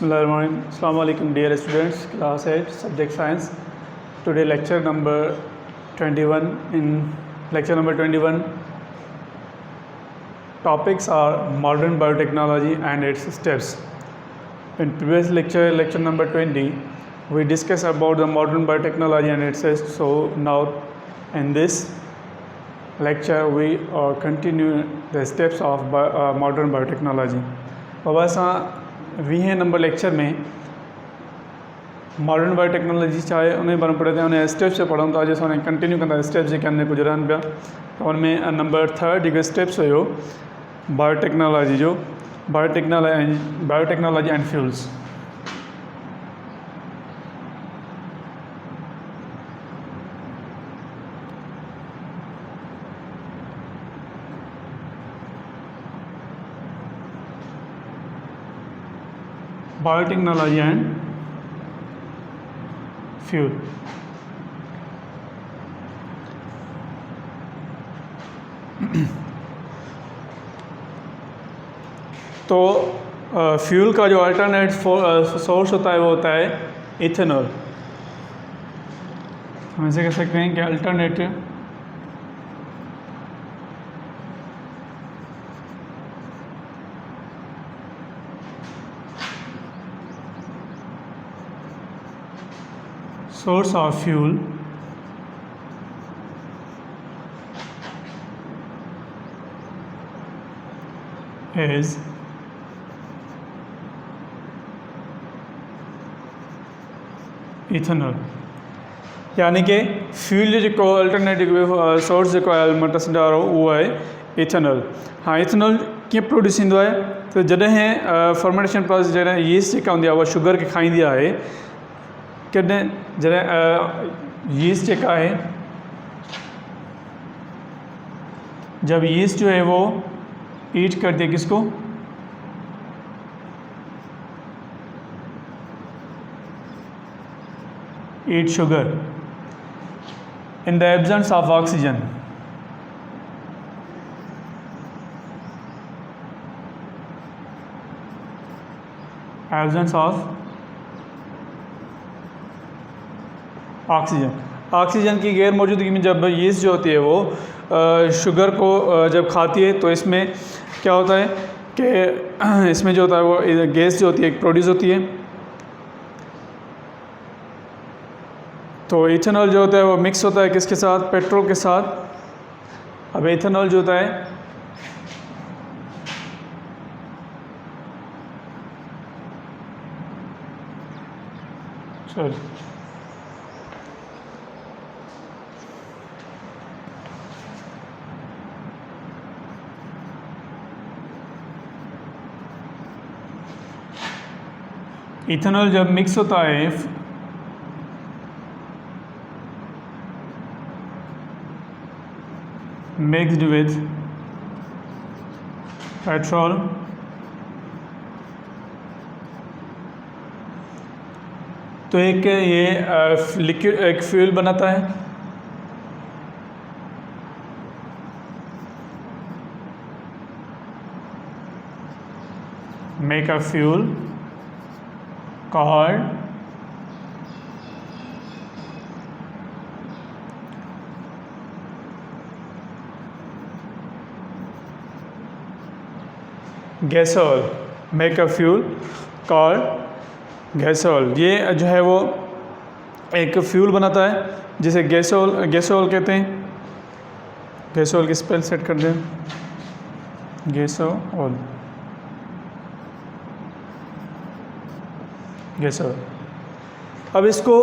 Bismillahirrahmanirrahim. Assalamu alaikum dear students, class 8 subject science. Today lecture number 21. In lecture number 21 topics are modern biotechnology and its steps. In previous lecture number 20, we discussed about the modern biotechnology and its steps. So now in this lecture we continue the steps of modern biotechnology. बाबा असां 20 number lecture में modern biotechnology चाहे उन बारे में पढ़े थे उन्हें steps से पढ़ूं था अॼु असां कंटिन्यू कंदा स्टेप्स जेके आहिनि गुज़रनि पिया त उनमें नंबर 3 जेको स्टेप्स हुयो बायोटेक्नोलॉजी जो biotechnology and fuels. Biotechnology and fuel. तो फ्यूल का जो अल्टरनेट सोर्स होता है वो होता है इथेनॉल। हम ऐसे कह सकते हैं कि alternative source of fuel is ethanol. यानी कि फ्यूल जो अल्टरनेटिव सोर्स जो मटसडा वो है इथेनॉल। हाँ, इथेनॉल कीअं प्रोड्यूस थींदो आहे त जॾहिं फर्मेंटेशन प्रोसेस जॾहिं यीस्ट जेका हूंदी आहे उहा शुगर खे खाईंदी आहे कॾहिं जॾहिं यीस्ट जेका है जब यीस्ट जो है वो ईट करती है किसको eat sugar in the absence of oxygen. Absence of oxygen की गैर मौजूदगी में जब यीस्ट जो होती है वो शुगर को जब खाती है तो इसमें क्या होता है कि इसमें जो होता है वो गैस जो होती है प्रोड्यूस होती है। तो इथेनॉल जो होता है वो मिक्स होता है किसके साथ, पेट्रोल के साथ। अब इथेनॉल जो होता है सॉरी इथेनॉल जब मिक्स होता है मिक्स्ड विथ पेट्रोल तो एक ये लिक्विड एक फ्यूल बनाता है। Make a fuel called gasohol. Make a fuel called gasohol. ये जो है वो एक फ्यूल बनाता है जिसे गैसोल कहते हैं। गैसोल की स्पेल सेट कर दें, गैसोल। अब इसको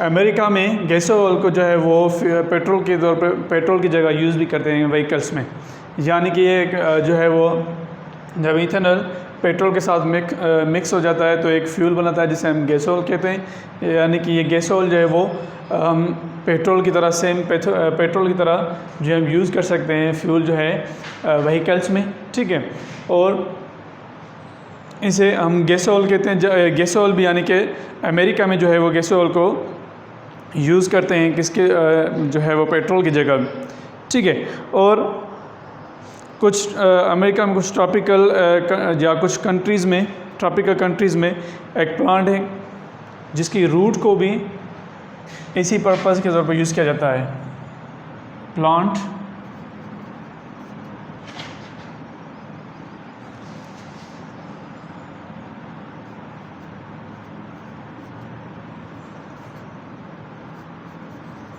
अमेरिका में गैसोल को जो है वो पेट्रोल के तौर पर पेट्रोल की जगह यूज़ भी करते हैं व्हीकल्स में। यानी कि ये जो है वो जब इथेनॉल पेट्रोल के साथ मिक्स हो जाता है तो एक फ्यूल बनाता है जिसे हम गैसोल कहते हैं। यानी कि ये गैसोल जो है वो पेट्रोल की तरह सेम पेट्रोल की तरह जो हम यूज़ कर सकते हैं फ्यूल जो है व्हीकल्स में, ठीक है। और इसे हम गैसोल कहते हैं। गैसोल भी यानी कि अमेरिका में जो है वो गैसोल को यूज़ करते हैं किसके जो है वो पेट्रोल की जगह, ठीक है। और कुछ अमेरिका में कुछ ट्रॉपिकल या कुछ कंट्रीज़ में ट्रॉपिकल कंट्रीज़ में एक प्लांट है जिसकी रूट को भी इसी पर्पज़ के तौर पर यूज़ किया जाता है। Plant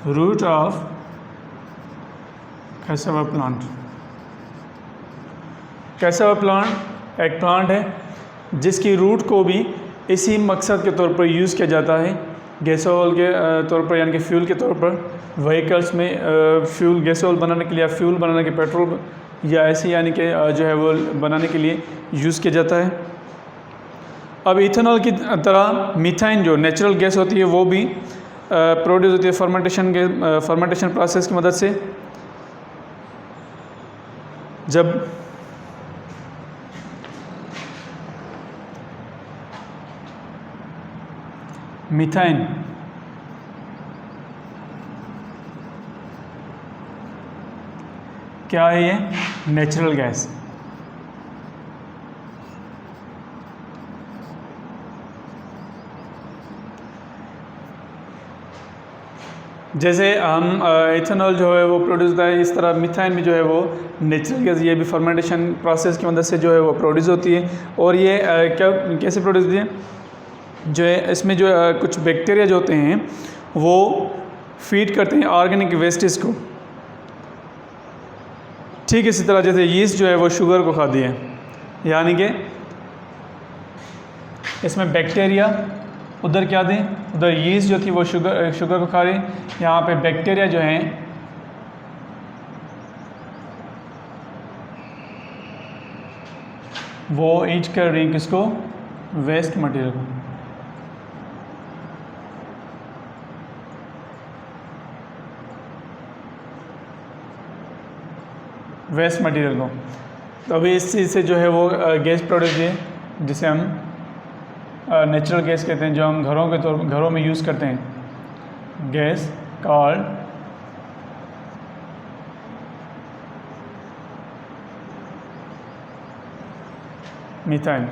root of cassava plant. Cassava plant एक प्लांट है जिसकी रूट को भी इसी मकसद के तौर पर यूज़ किया जाता है, गैसोल के तौर पर, यानी कि फ्यूल के तौर पर। व्हीकल्स में फ्यूल गैसोल बनाने के लिए या फ्यूल बनाने के पेट्रोल या ऐसे यानी कि जो है वो बनाने के लिए यूज़ किया जाता है। अब इथेनॉल की तरह मीथेन जो नेचुरल गैस होती है वो भी प्रोड्यूस होती है फर्मेंटेशन प्रोसेस की मदद से। जब मीथेन क्या है? ये नेचुरल गैस। जैसे हम इथेनॉल जो है वो प्रोड्यूस होता है, इस तरह मीथेन भी जो है वो नेचुरल गैस, ये भी फर्मेंटेशन प्रोसेस की मदद से जो है वो प्रोड्यूस होती है। और ये कैसे प्रोड्यूस होती है? जो है इसमें जो कुछ बैक्टीरिया जो होते हैं वो फीड करते हैं ऑर्गेनिक वेस्टेज को। ठीक इसी तरह जैसे यीस्ट जो है वो शुगर को खाती है, यानी कि इसमें बैक्टीरिया, उधर क्या दें, उधर यीस्ट जो थी वो शुगर को खा रही, यहाँ पे बैक्टीरिया जो हैं वो ईट कर रही हैं किसको? वेस्ट मटेरियल को। वेस्ट मटेरियल को। तो अभी इस चीज़ से जो है वो गैस प्रोड्यूस है जिसे हम नेचुरल गैस कहते हैं, जो हम घरों में यूज़ करते हैं। Gas called methane.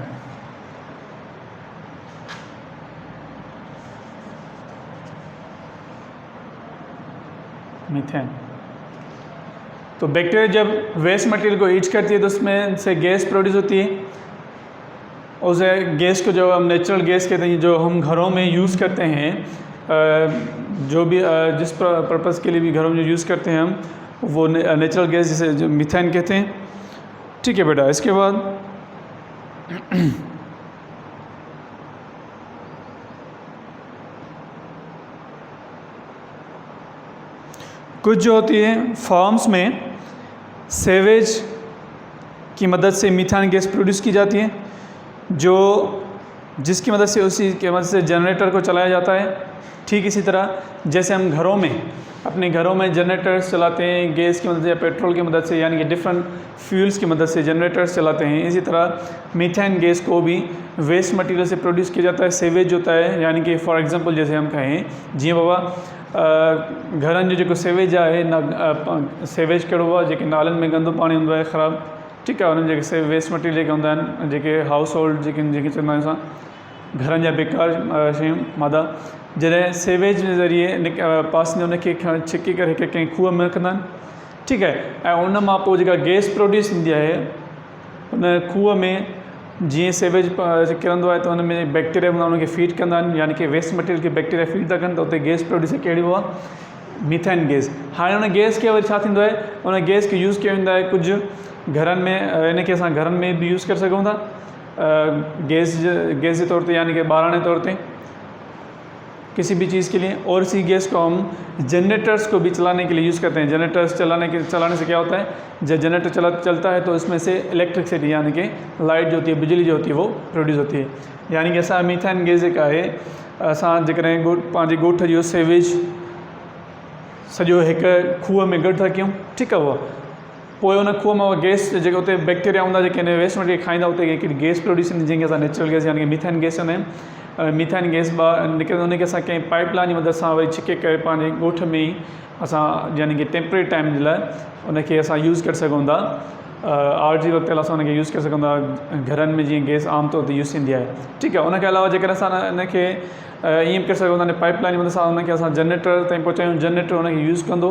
मीथेन। तो बैक्टीरिया जब वेस्ट मटेरियल को ईट करती है तो उसमें से गैस प्रोड्यूस होती है। उस गैस को जो हम नेचुरल गैस कहते हैं, जो हम घरों में यूज़ करते हैं, जो भी जिस पर्पज़ के लिए भी घरों में यूज़ करते हैं हम, वो नेचुरल गैस जिसे जो मीथेन कहते हैं। ठीक है बेटा, इसके बाद कुछ जो होती है फार्म्स में सेवेज की मदद से मीथेन गैस प्रोड्यूस की जाती है, जो जिसकी मदद से उसी की मदद से जनरेटर को चलाया जाता है। ठीक इसी तरह जैसे हम घरों में अपने घरों में जनरेटर्स चलाते हैं गैस की मदद से या पेट्रोल की मदद से, यानी कि डिफरेंट फ्यूल्स की मदद से जनरेटर्स चलाते हैं, इसी तरह मीथेन गैस को भी वेस्ट मटेरियल से प्रोड्यूस किया जाता है। सेवेज होता है, यानी कि फॉर एग्जांपल जैसे हम कहें जी बाबा घरनि जो सेवेज आहे न, सेवेज कहिड़ो आहे? जेके नालनि में गंदो पाणी हूंदो आहे ख़राबु, ठीकु आहे, उन्हनि जेके वेस्ट मटेरियल जेके हूंदा आहिनि, जेके हाउस होल्ड जेके चवंदा आहियूं असां घरनि जा बेकार शयूं मादा, जॾहिं सेवेज जे ज़रिए पास में उनखे छिके करे हिकु कंहिं खूह में रखंदा आहिनि। ठीकु आहे, ऐं उन मां पोइ जेका गैस प्रोड्यूस थींदी आहे उन खूह में जीअं सेवेज किरंदो आहे त उन में बैक्टीरिया हूंदा उनखे फीड कंदा आहिनि, यानी कि वेस्ट मटेरियल खे बैक्टीरिया फीड था कनि, त उते गैस प्रोड्यूस कहिड़ी आहे? Methane gas. हाणे उन गैस खे वरी छा थींदो आहे? उन गैस खे यूज़ कयो वेंदो आहे कुझु घरनि में, इनखे असां घरनि में भी यूज़ करे सघूं था गैस जे तौर पे, यानी कि ॿारण जे तौर पे किसी भी चीज़ के लिए। और इसी गैस को हम जनरेटर्स को भी चलाने के लिए यूज़ करते हैं। जनरेटर्स चलाने से क्या होता है? जब जनरेटर चलता है तो इसमें से इलेक्ट्रिसिटी, यानी कि लाइट जो होती है, बिजली जो होती है वो प्रोड्यूस होती है। यानी कि असां मीथेन गैस जेका आहे, असां जेकॾहिं पंहिंजे ॻोठ जो सेवेज सॼो हिकु खूह में गॾु था कयूं, ठीकु आहे, उहा पोइ उन खूह मां गैस जेके उते बैक्टीरिया हूंदा जेके हिन वेस्ट मटेरियल खाईंदा, उते हिकिड़ी गैस प्रोड्यूस थींदी जंहिंखे असां नेचुरल गैस यानी कि मीथेन गैस चवंदा आहियूं। मीथेन गैस निकिरंदो, उनखे असां कंहिं पाइप लाइन जी मदद सां वरी छिके करे पंहिंजे ॻोठ में ई असां यानी कि टेम्परेरी टाइम जे लाइ उनखे असां यूज़ करे सघूं था। आरजी वक़्तु असां हुनखे यूज़ करे सघूं था घरनि में जीअं गैस आम तौर ते यूज़ थींदी आहे, ठीकु आहे। उनखे अलावा जेकर असां हिनखे ईअं बि करे सघूं था पाइप लाइन में सां हुनखे असां जनरेटर ताईं पहुचायूं, जनरेटर हुनखे यूज़ कंदो,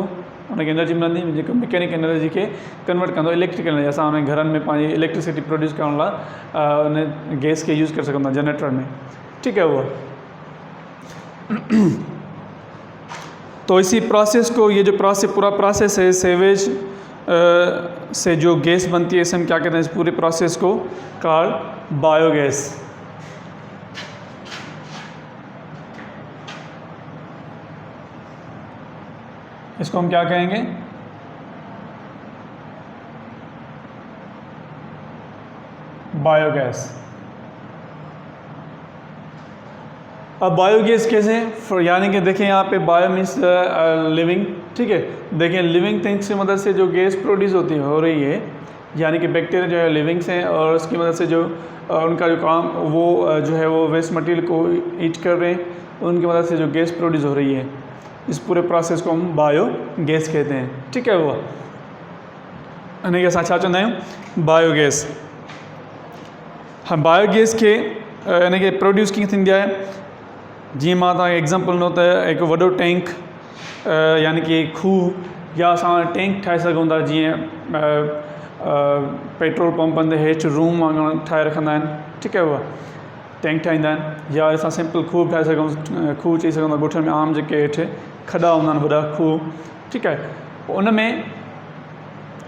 हुनखे एनर्जी मिलंदी जेको मैकेनिक एनर्जी खे कन्वर्ट कंदो इलेक्ट्रिकल एनर्जी, असां हुन घरनि में पंहिंजी इलेक्ट्रिसिटी प्रोड्यूस करण लाइ उन गैस खे यूज़ करे सघूं था जनरेटर में, ठीक है वो। तो इसी प्रोसेस को, ये जो पूरा प्रोसेस है सेवेज से जो गैस बनती है, इसे हम क्या कहते हैं, इस पूरे प्रोसेस को कॉल्ड बायोगैस। इसको हम क्या कहेंगे, बायोगैस। अब बायोगैस कैसे, यानी कि देखें यहाँ पे बायो मीन्स लिविंग, ठीक है। देखें लिविंग थिंग्स की मदद से जो गैस प्रोड्यूस हो रही है, यानी कि बैक्टीरिया जो है लिविंग्स हैं और उसकी मदद से जो उनका जो काम वो जो है वो वेस्ट मटेरियल को ईट कर रहे हैं, उनकी मदद से जो गैस प्रोड्यूस हो रही है, इस पूरे प्रोसेस को हम बायोगैस कहते हैं, ठीक है वो। यानी कि असां छा चवंदा आहियूं, बायोगैस। हाँ, बायोगैस के यानी कि प्रोड्यूस कीअं थींदी आहे, जीअं मां तव्हांखे एग्ज़ाम्पल ॾिनो त हिकु वॾो टैंक यानी कि खूह या असां टैंक ठाहे सघूं था, जीअं पेट्रोल पंपनि ते हेठि रूम वांगुरु ठाहे रखंदा आहिनि, ठीकु आहे उहा टैंक ठाहींदा आहिनि। या असां सिंपल खूह ठाहे सघूं, खूह चई सघूं था, ॻोठनि में आम जेके हेठि खॾा हूंदा आहिनि वॾा खूह, ठीकु आहे। उन में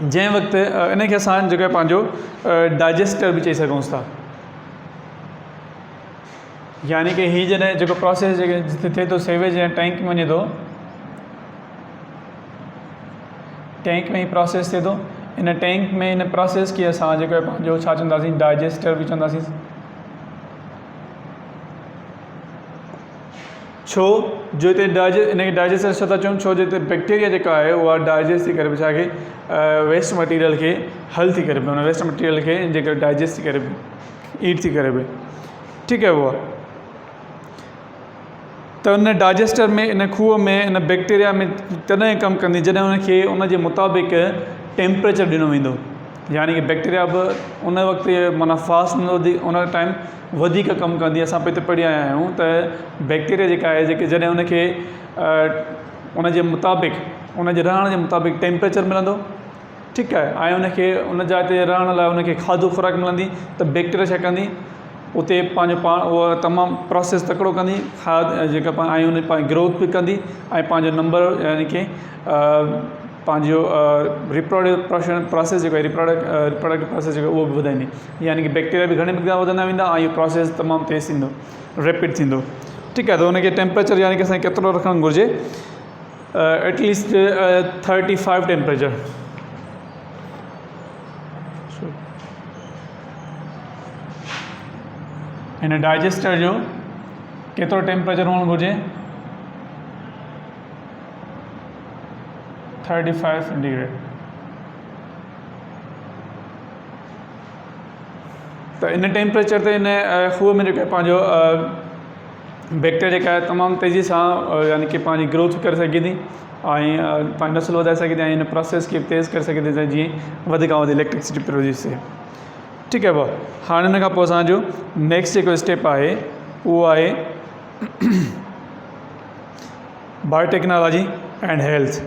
जंहिं वक़्तु इनखे असां जेको आहे पंहिंजो डाइजेस्टर बि चई सघूं था, यानी कि हीअ जॾहिं जेको प्रोसेस जेके जिते थिए थो सेवेज या टैंक में वञे थो, टैंक में ही प्रोसेस थिए थो, इन टैंक में इन प्रोसेस खे असां जेको आहे पंहिंजो छा चवंदासीं, डाइजेस्टर बि चवंदासीं। छो जो हिते इनखे डाइजेस्टर छो था चऊं, छो जो हिते बैक्टीरिया जेका आहे उहा डाइजेस्ट थी करे छा खे वेस्ट मटीरियल खे हल थी करे, उन वेस्ट मटीरियल खे जेके डाइजेस्ट थी करे, ईट थी करे, ठीकु है वो। तो इन डाइजेस्टर में, इन खूह में, इन बैक्टीरिया में तॾहिं कमु कंदी जॾहिं उनखे उनजे मुताबिक़ टेम्परेचर ॾिनो वेंदो, यानी कि बैक्टीरिया बि उन वक़्तु माना फास्ट उन टाइम वधीक कमु कंदी। असां पे पढ़ी आया आहियूं त बैक्टीरिया जेका आहे जेके जॾहिं उनखे उनजे मुताबिक़ उनजे रहण जे मुताबिक़ टेम्परेचर मिलंदो, ठीकु आहे, ऐं उनखे उन जाइ ते रहण लाइ उनखे खाधो खुराक मिलंदी, त बैक्टीरिया छा कंदी, उते पंहिंजो पाण उहा तमामु प्रोसेस तकिड़ो कंदी, खाद जेका ऐं उन पंहिंजी ग्रोथ बि कंदी, ऐं पंहिंजो नंबर यानी कि पंहिंजो रिप्रोडक्टिव प्रोसेस जेको आहे रिप्रोडक्टिव प्रोसेस जेको उहो बि वधाईंदी, यानी कि बैक्टीरिया बि घणी मक़दार वधंदा वेंदा ऐं इहो प्रोसेस तमामु तेज़ थींदो, रैपिड थींदो, ठीकु आहे। त उनखे टेम्परेचर यानी कि असांखे केतिरो रखणु घुरिजे, एटलीस्ट 35 टेम्परेचर। हिन डाइजेस्टर जो केतिरो टेम्परेचर हुअणु घुरिजे, 35 सेंटीग्रेड। त इन टेम्परेचर ते इन खूह में जेको आहे पंहिंजो बैक्टीरिया जेका आहे तमामु तेज़ी सां यानी कि पंहिंजी ग्रोथ करे सघे थी ऐं पंहिंजी नस्ल वधाए सघे थी ऐं इन प्रोसेस खे तेज़ करे सघे थी जीअं वधि खां वधि इलेक्ट्रिसिटी प्रोड्यूस थिए, ठीकु आहे भाउ। हाणे हिन खां पोइ असांजो नेक्स्ट जेको स्टेप आहे उहो आहे biotechnology and health.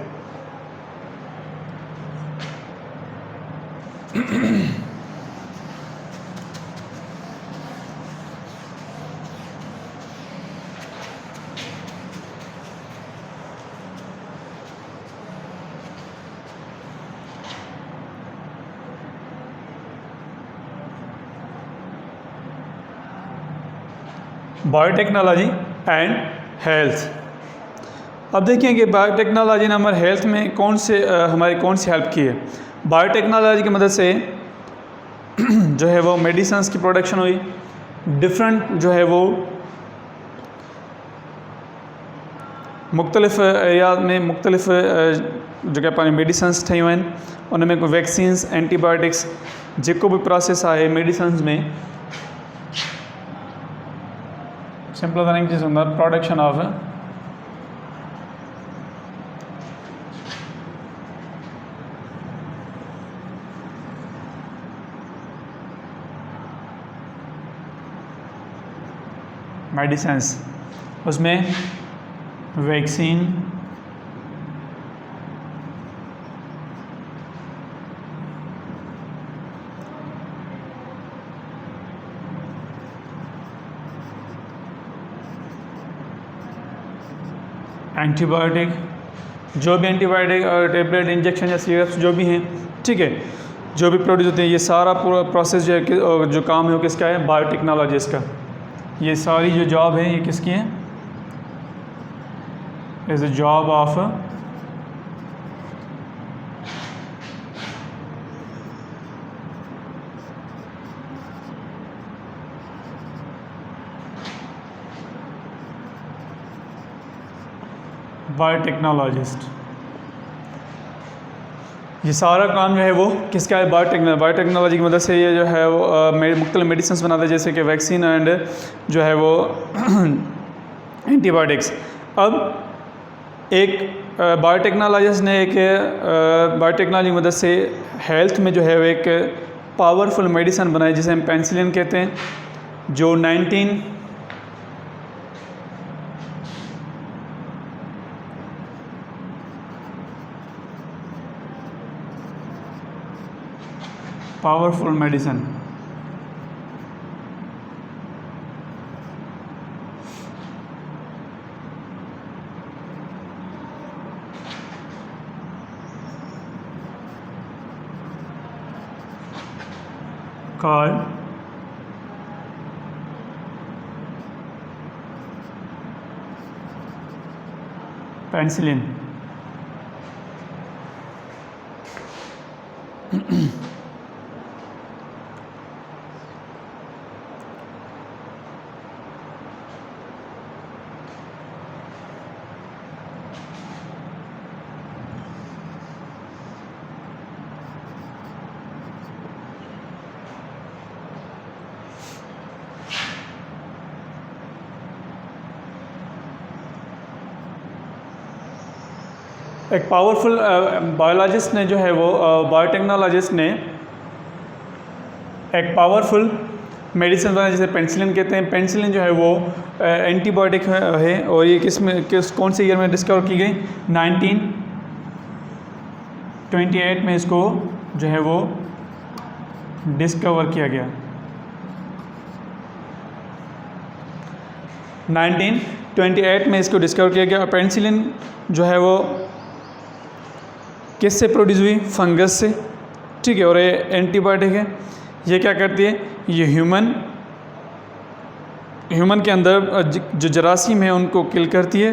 Biotechnology and health. अब देखिए कि बायोटेक्नोलॉजी ने हमारे हेल्थ में हमारी कौन सी हेल्प की है। बायोटेक्नोलॉजी की मदद से जो है वो मेडिसिन्स की प्रोडक्शन हुई, डिफरेंट जो है वो मुख्तलिफ़ एरिया में मुख्तलिफ़ जगह पर मेडिसिन्स ठहियूं आहिनि, उन में कोई वैक्सीन्स, एंटीबायोटिक्स, जेको भी प्रोसेस है मेडिसिन्स में सिंपल तरीके से हूंदा प्रोडक्शन ऑफ मेडिसिन्स, उसमें वैक्सीन, एंटीबायोटिक, जो भी एंटीबायोटिक और टेबलेट, इंजेक्शन या सिरप्स जो भी हैं, ठीक है, जो भी प्रोड्यूस होते हैं, ये सारा पूरा प्रोसेस जो है जो काम है वो किसका है? बायोटेक्नोलॉजिस्ट का। ये सारी जो जॉब है ये किसकी है? Is the job of biotechnologist. ये सारा काम जो है वो किसका है? बायोटेक्नोलॉजी की मदद से ये जो है वो मुख्तलिफ मेडिसिन बनाते हैं, जैसे कि वैक्सीन एंड जो है वो एंटीबायोटिक्स। अब एक बायोटेक्नोलॉजिस्ट ने एक बायोटेक्नोलॉजी की मदद से हेल्थ में जो है वो एक पावरफुल मेडिसिन बनाई जिसे हम पेनिसिलिन कहते हैं, जो 19 पावरफुल मेडिसिन। called penicillin। एक पावरफुल बायोलॉजिस्ट ने जो है वो बायोटेक्नोलॉजिस्ट ने एक पावरफुल मेडिसिन बनाया जिसे पेनिसिलिन कहते हैं। पेनिसिलिन जो है वो एंटीबायोटिक है और ये कौन से ईयर में डिस्कवर की गई? 1928 में इसको जो है वो डिस्कवर किया गया। 1928 में इसको डिस्कवर किया गया। पेनिसिलिन जो है वो किससे प्रोड्यूस हुई? फंगस से, ठीक है, और ये एंटीबायोटिक है। ये क्या करती है? ये ह्यूमन के अंदर जो जरासीम है उनको किल करती है।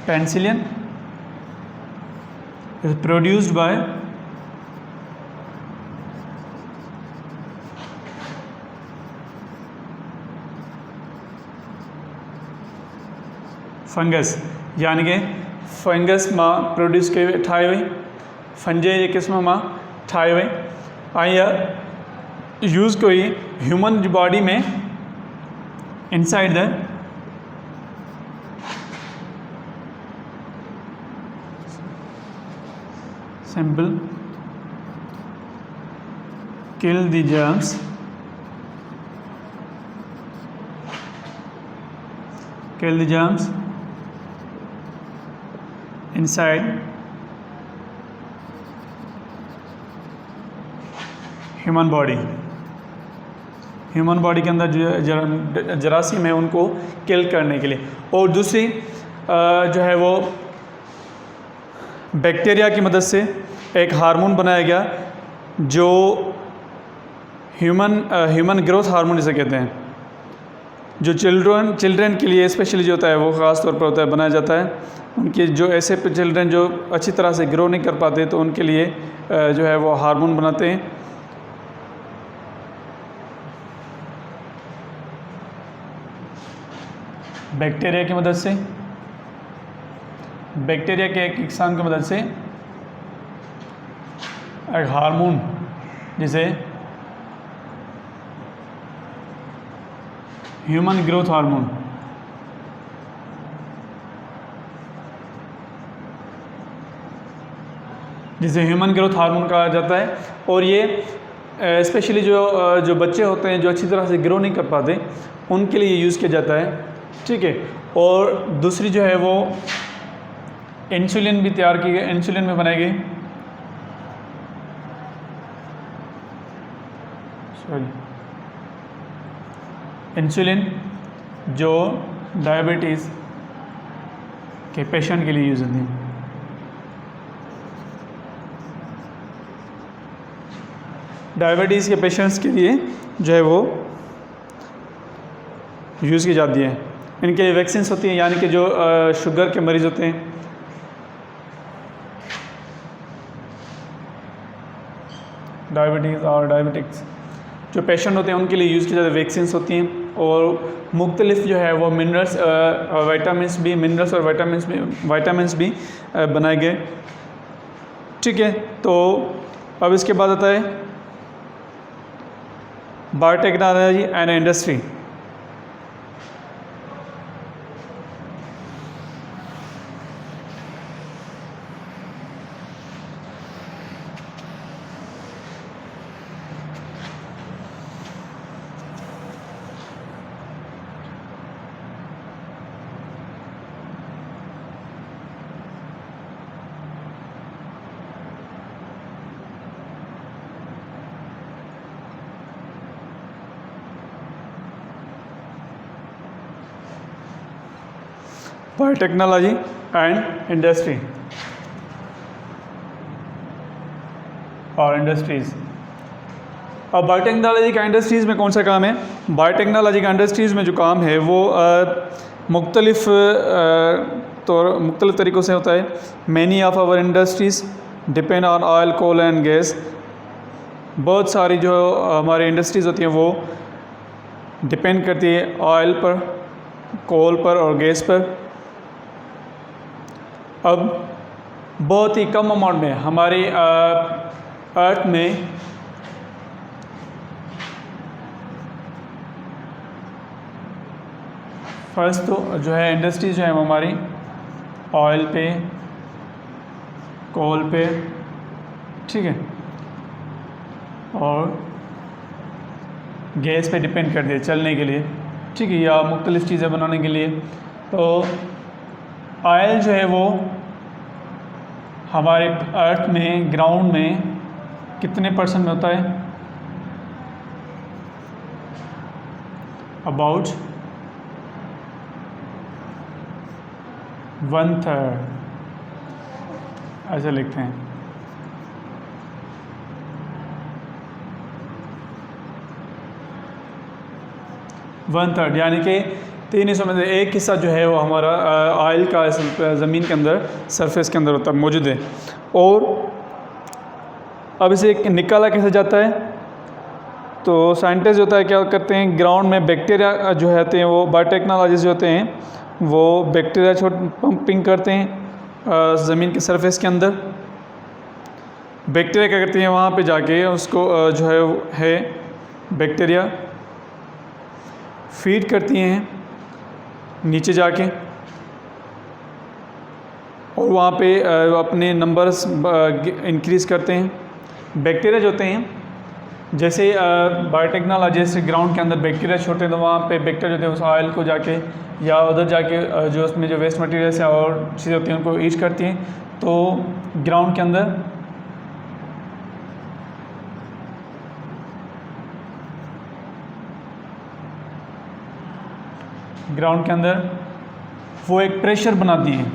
Penicillin is produced by fungus, यानी कि फंगस मां प्रोड्यूस के ठाई हुई फंजे ये किस्म मां ठाई हुई आया यूज़ कोई ह्यूमन बॉडी में inside the simple kill the germs inside human body के अंदर जो जरासीम है उनको किल करने के लिए। और दूसरी जो है वो बैक्टीरिया की मदद से एक हार्मोन बनाया गया जो ह्यूमन ग्रोथ हार्मोन जिसे कहते हैं, जो चिल्ड्रन के लिए स्पेशली जो होता है वो ख़ास तौर पर होता है, बनाया जाता है। उनके जो ऐसे चिल्ड्रन जो अच्छी तरह से ग्रो नहीं कर पाते तो उनके लिए जो है वो हार्मोन बनाते हैं। बैक्टीरिया की मदद से, बैक्टीरिया के एक इकसान की मदद से एक हार्मोन जिसे ह्यूमन ग्रोथ हार्मोन जिसे ह्यूमन ग्रोथ हार्मोन कहा जाता है। और ये स्पेशली जो बच्चे होते हैं जो अच्छी तरह से ग्रो नहीं कर पाते उनके लिए यूज़ किया जाता है, ठीक है। और दूसरी जो है वो इंसुलिन भी तैयार की गई, इंसुलिन में बनाई गई, इंसुलिन जो डायबिटीज़ के पेशेंट के लिए यूज़ होती है। डायबिटीज़ के पेशेंट्स के लिए जो है वो यूज़ की जाती है। इनके लिए वैक्सीन्स होती हैं, यानी कि जो शुगर के मरीज़ होते हैं, डायबिटीज़ और डायबिटिक्स जो पेशेंट होते हैं उनके लिए यूज़ की जाती है वैक्सीन्स होती हैं। और मुख्तलिफ जो है वो मिनरल्स मिनरल्स और वाइटामिन्स भी बनाए गए, ठीक है। तो अब इसके बाद आता है biotechnology and industry. Biotechnology and industry और इंडस्ट्रीज़। अब बायोटेक्नोलॉजी का इंडस्ट्रीज़ में कौन सा काम है? बायोटेक्नोलॉजी का इंडस्ट्रीज़ में जो काम है वो मुख्तलिफ तरीक़ों से होता है। Many of our industries depend on oil, coal and gas. बहुत सारी जो हमारी इंडस्ट्रीज़ होती हैं वो डिपेंड करती है ऑयल पर, कोल पर और गैस पर। अब बहुत ही कम अमाउंट में हमारी अर्थ में फर्स्ट तो जो है इंडस्ट्रीज जो है हमारी ऑयल पे, कोल पे, ठीक है, और गैस पे डिपेंड करती है चलने के लिए, ठीक है, या मुख्तलिफ़ चीज़ें बनाने के लिए। तो ऑयल जो है वो हमारे अर्थ में, ग्राउंड में कितने % में होता है? अबाउट 1/3 ऐसे लिखते हैं। 1/3 यानी कि 3 हिस्सों में से एक हिस्सा जो है वो हमारा ऑयल का ज़मीन के अंदर, सरफेस के अंदर होता मौजूद है। और अब इसे निकाला कैसे जाता है? तो साइंटिस्ट जो होता है क्या करते हैं, ग्राउंड में बैक्टीरिया जो होते हैं वो बायोटेक्नोलॉजिस्ट जो होते हैं वो बैक्टीरिया पंपिंग करते हैं ज़मीन के सरफेस के अंदर। बैक्टीरिया क्या करते हैं, वहाँ पे जाके उसको जो है बैक्टीरिया फीड करती हैं नीचे जाके, और वहाँ पे अपने नंबर्स इंक्रीज़ करते हैं। बैक्टीरिया जो होते हैं, जैसे बायोटेक्नोलॉजिस्ट ग्राउंड के अंदर बैक्टीरिया छोटे, तो वहाँ पे बैक्टीरिया जो होते हैं उस ऑयल को जाके या उधर जाके जो उसमें जो वेस्ट मटेरियल्स हैं और चीज़ें होती हैं उनको ईच करती हैं। तो ग्राउंड के अंदर वो एक प्रेशर बनाती हैं,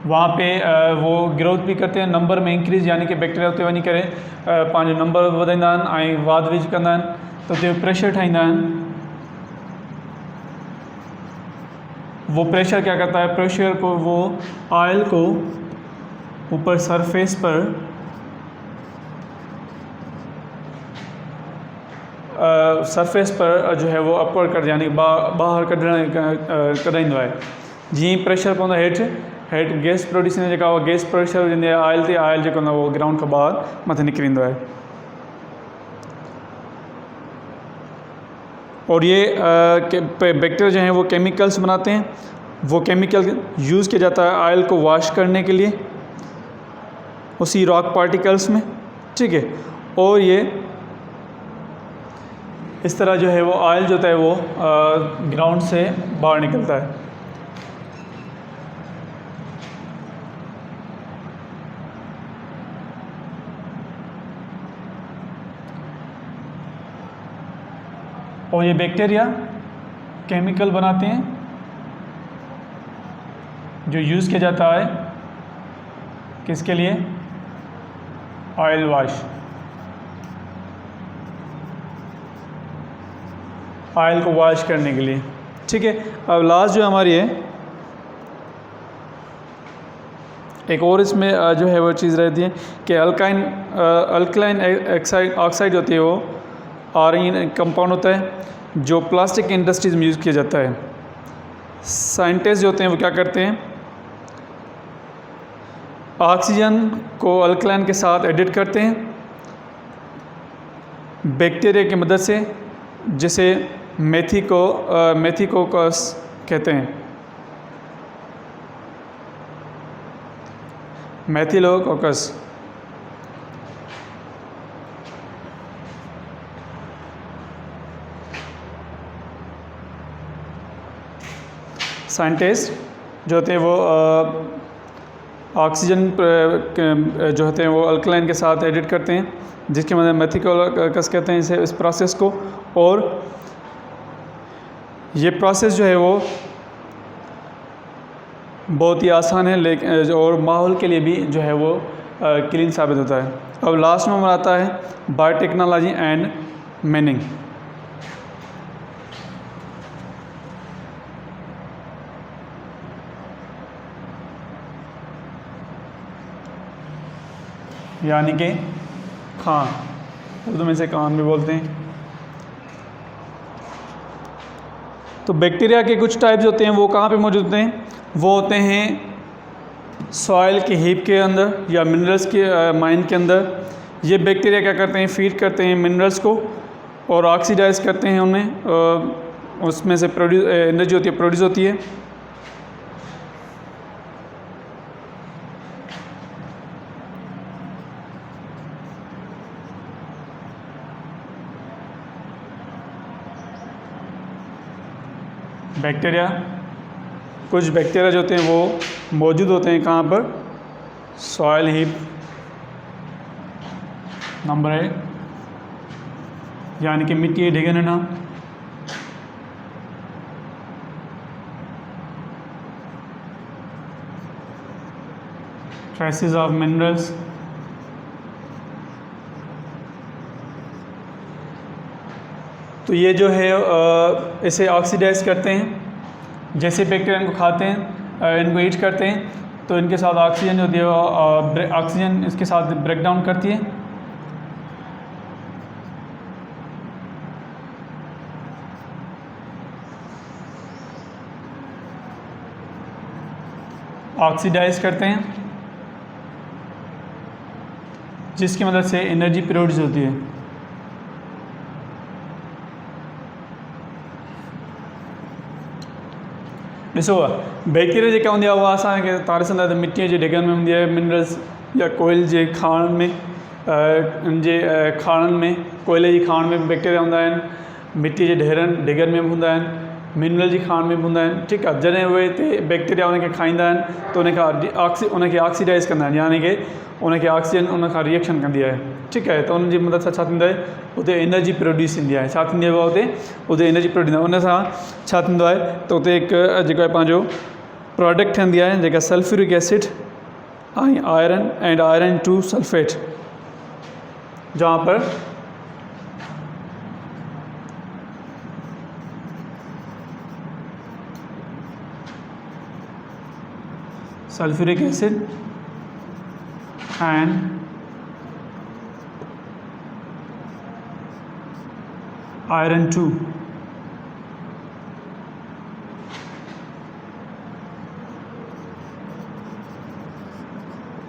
वहाँ पे वो ग्रोथ भी करते हैं, नंबर में इंक्रीज़, यानी कि बैक्टीरिया होते वही करे पंहिंजो नंबर वधाईंदा आहिनि ऐं वाध विझ कंदा आहिनि, तो उते प्रेशर ठाहींदा आहिनि। वो प्रेशर क्या करता है, प्रेशर को वो ऑयल को ऊपर सरफेस पर जो है वो अपवर्ड कर, यानी ॿाहिरि कढाईंदो आहे। जीअं प्रेशर पवंदो हेठि गैस प्रोड्यूस थींदी, जेका गैस प्रेशर विझंदी आहे ऑयल ते, ऑयल जेको हूंदो आहे उहो ग्राउंड खां ॿाहिरि मथे निकिरींदो आहे। और ये बैक्टीरिया जो हैं वो केमिकल्स बनाते हैं। वो केमिकल यूज़ किया जाता है ऑयल को वॉश करने के लिए, उसी रॉक पार्टिकल्स में, ठीक है। और ये इस तरह जो है वो ऑयल जो होता है वो ग्राउंड से बाहर निकलता है। और ये बैक्टीरिया केमिकल बनाते हैं जो यूज़ किया जाता है किसके लिए? ऑयल वाश, ऑयल को वॉश करने के लिए, ठीक है। अब लास्ट जो हमारी है एक और इसमें जो है वो चीज़ रहती है कि अल्कलाइन ऑक्साइड होती है, वो आर्गेनिक कंपाउंड होता है जो प्लास्टिक इंडस्ट्रीज़ में यूज़ किया जाता है। साइंटिस्ट जो होते हैं वो क्या करते हैं, ऑक्सीजन को अल्कलाइन के साथ एडिट करते हैं बैक्टीरिया की मदद से, जिसे मेथिकोकस कहते हैं, मेथिलोकोकस। साइंटिस्ट जो होते हैं वो ऑक्सीजन जो होते हैं वो अल्कलाइन के साथ एडिट करते हैं, जिसके मतलब मेथिकोकस कहते हैं इस प्रोसेस को। और ये प्रोसेस जो है वो बहुत ही आसान है, लेकिन और माहौल के लिए भी जो है वो क्लीन साबित होता है। अब लास्ट नंबर आता है बायोटेक्नोलॉजी एंड मीनिंग। यानी कि खान, उर्दू में से खान भी बोलते हैं। तो बैक्टीरिया के कुछ टाइप्स होते हैं, वो कहाँ पे मौजूद होते हैं? वो होते हैं सॉइल के हीप के अंदर या मिनरल्स के माइन के अंदर। ये बैक्टीरिया क्या करते हैं? फीड करते हैं मिनरल्स को और ऑक्सीडाइज करते हैं उन्हें, उसमें से एनर्जी होती है प्रोड्यूस होती है। बैक्टीरिया, कुछ बैक्टीरिया जो होते हैं वो मौजूद होते हैं कहाँ पर? सॉइल हीप नंबर 1, यानी कि मिट्टी ढेगे ना। ट्रेसेस ऑफ मिनरल्स, तो ये जो है इसे ऑक्सीडाइज करते हैं। जैसे बैक्टीरिया इनको खाते हैं, इनको ईट करते हैं, तो इनके साथ ऑक्सीजन जो होती है ऑक्सीजन इसके साथ ब्रेक डाउन करती है। ऑक्सीडाइज करते हैं, जिसकी मदद से एनर्जी प्रोड्यूस होती है। ॾिसो बैक्टीरिया जेका हूंदी आहे उहा असांखे तारे सां मिटीअ जे ढिगनि में हूंदी आहे, मिनरल्स या कोयल जे खाण में खाणनि में, कोयले जी खाण में बैक्टीरिया हूंदा आहिनि, मिट्टी जे ढिगनि में बि हूंदा आहिनि, मिनरल जी खाण में बि हूंदा आहिनि। ठीकु आहे, जॾहिं उहे हिते बैक्टीरिया उनखे खाईंदा आहिनि त उनखे ऑक्सीडाइज़ कंदा आहिनि, यानी कि उनखे ऑक्सीजन उन खां रिएक्शन कंदी आहे। ठीकु आहे, त उनजी मदद सां छा थींदो आहे? उते एनर्जी प्रोड्यूस थींदी आहे। छा थींदी आहे? उते एनर्जी प्रोड्यूस, उन सां छा थींदो आहे त उते हिकु जेको आहे पंहिंजो प्रोडक्ट ठहंदी आहे, जेका सल्फ्यूरिक एसिड ऐं आयरन एंड आयरन 2 सल्फेट, जहाँ पर sulphuric acid and iron 2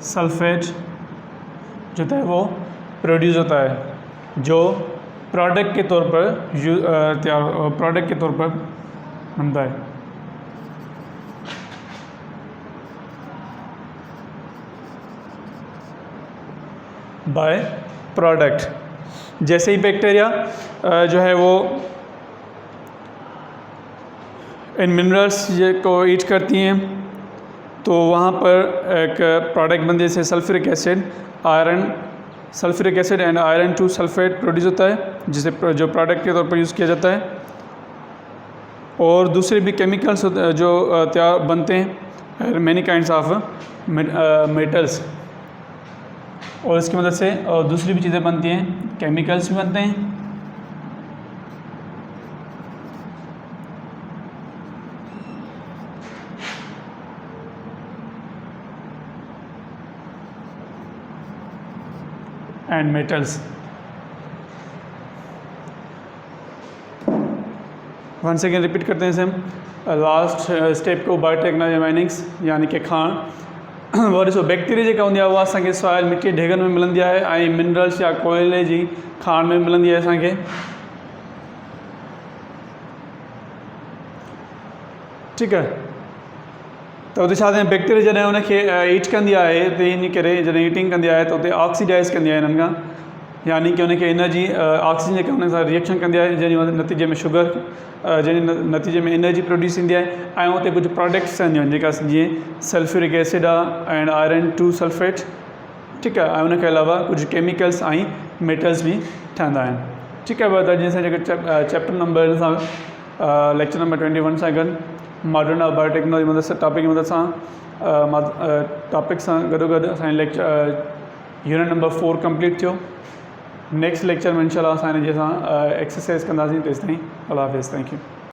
sulphate जो है वो प्रोड्यूस होता है, जो प्रोडक्ट के तौर पर प्रोडक्ट के तौर पर बनता है। By product. जैसे ही बैक्टीरिया जो है वो इन मिनरल्स को ईट करती हैं तो वहाँ पर एक प्रोडक्ट बनती है जैसे sulphuric acid, iron, sulphuric acid and iron 2 sulphate produce होता है, जिसे जो प्रोडक्ट के तौर पर यूज़ किया जाता है। और दूसरे भी केमिकल्स जो तैयार बनते हैं, मैनी काइंड्स ऑफ मेटल्स, और इसकी मदद से और दूसरी भी चीज़ें बनती हैं, केमिकल्स भी बनते हैं। And metals. One second repeat करते हैं इसे हम। लास्ट स्टेप को बायोटेक्नोलॉजी माइनिंग्स यानी कि खाण और ॾिसो बैक्टीरिया जेका हूंदी आहे उहा असांखे सॉइल मिटी ढेगनि में मिलंदी आहे ऐं मिनरल्स या कोयले जी खाण में मिलंदी आहे असांखे। ठीकु आहे, त उते छा थींदो, बैक्टीरिया जॾहिं हुनखे ईट कंदी आहे त इन करे जॾहिं ईटिंग कंदी आहे त उते ऑक्सीडाइज़ कंदी आहे हिननि खां, यानी कि उनखे एनर्जी ऑक्सीजन जेका हुन सां रिएक्शन कंदी आहे, जंहिंजे नतीजे में शुगर, जंहिंजे नतीजे में एनर्जी प्रोड्यूस थींदी आहे ऐं उते कुझु प्रोडक्ट्स ठहंदियूं आहिनि जेका जीअं सल्फ्यूरिक एसिड आहे एंड आयरन 2 सल्फेट। ठीकु आहे, ऐं उनखे अलावा कुझु केमिकल्स ऐं मेटल्स बि ठहंदा आहिनि। ठीकु आहे, त जीअं जेके चैप्टर नंबर हिन सां लेक्चर नंबर 21 सां गॾु मॉडर्न बायोटेक्नोलॉजी मदद सां टॉपिक जी मदद सां टॉपिक सां गॾोगॾु असांजे लेक्चर यूनिट नंबर 4 कंप्लीट थियो। नेक्स्ट लेक्चर में इंशाल्लाह असां हिन जे सां एक्सरसाइज कंदासीं। तेसिताईं अल्लाह हाफ़िज़, थैंक यू।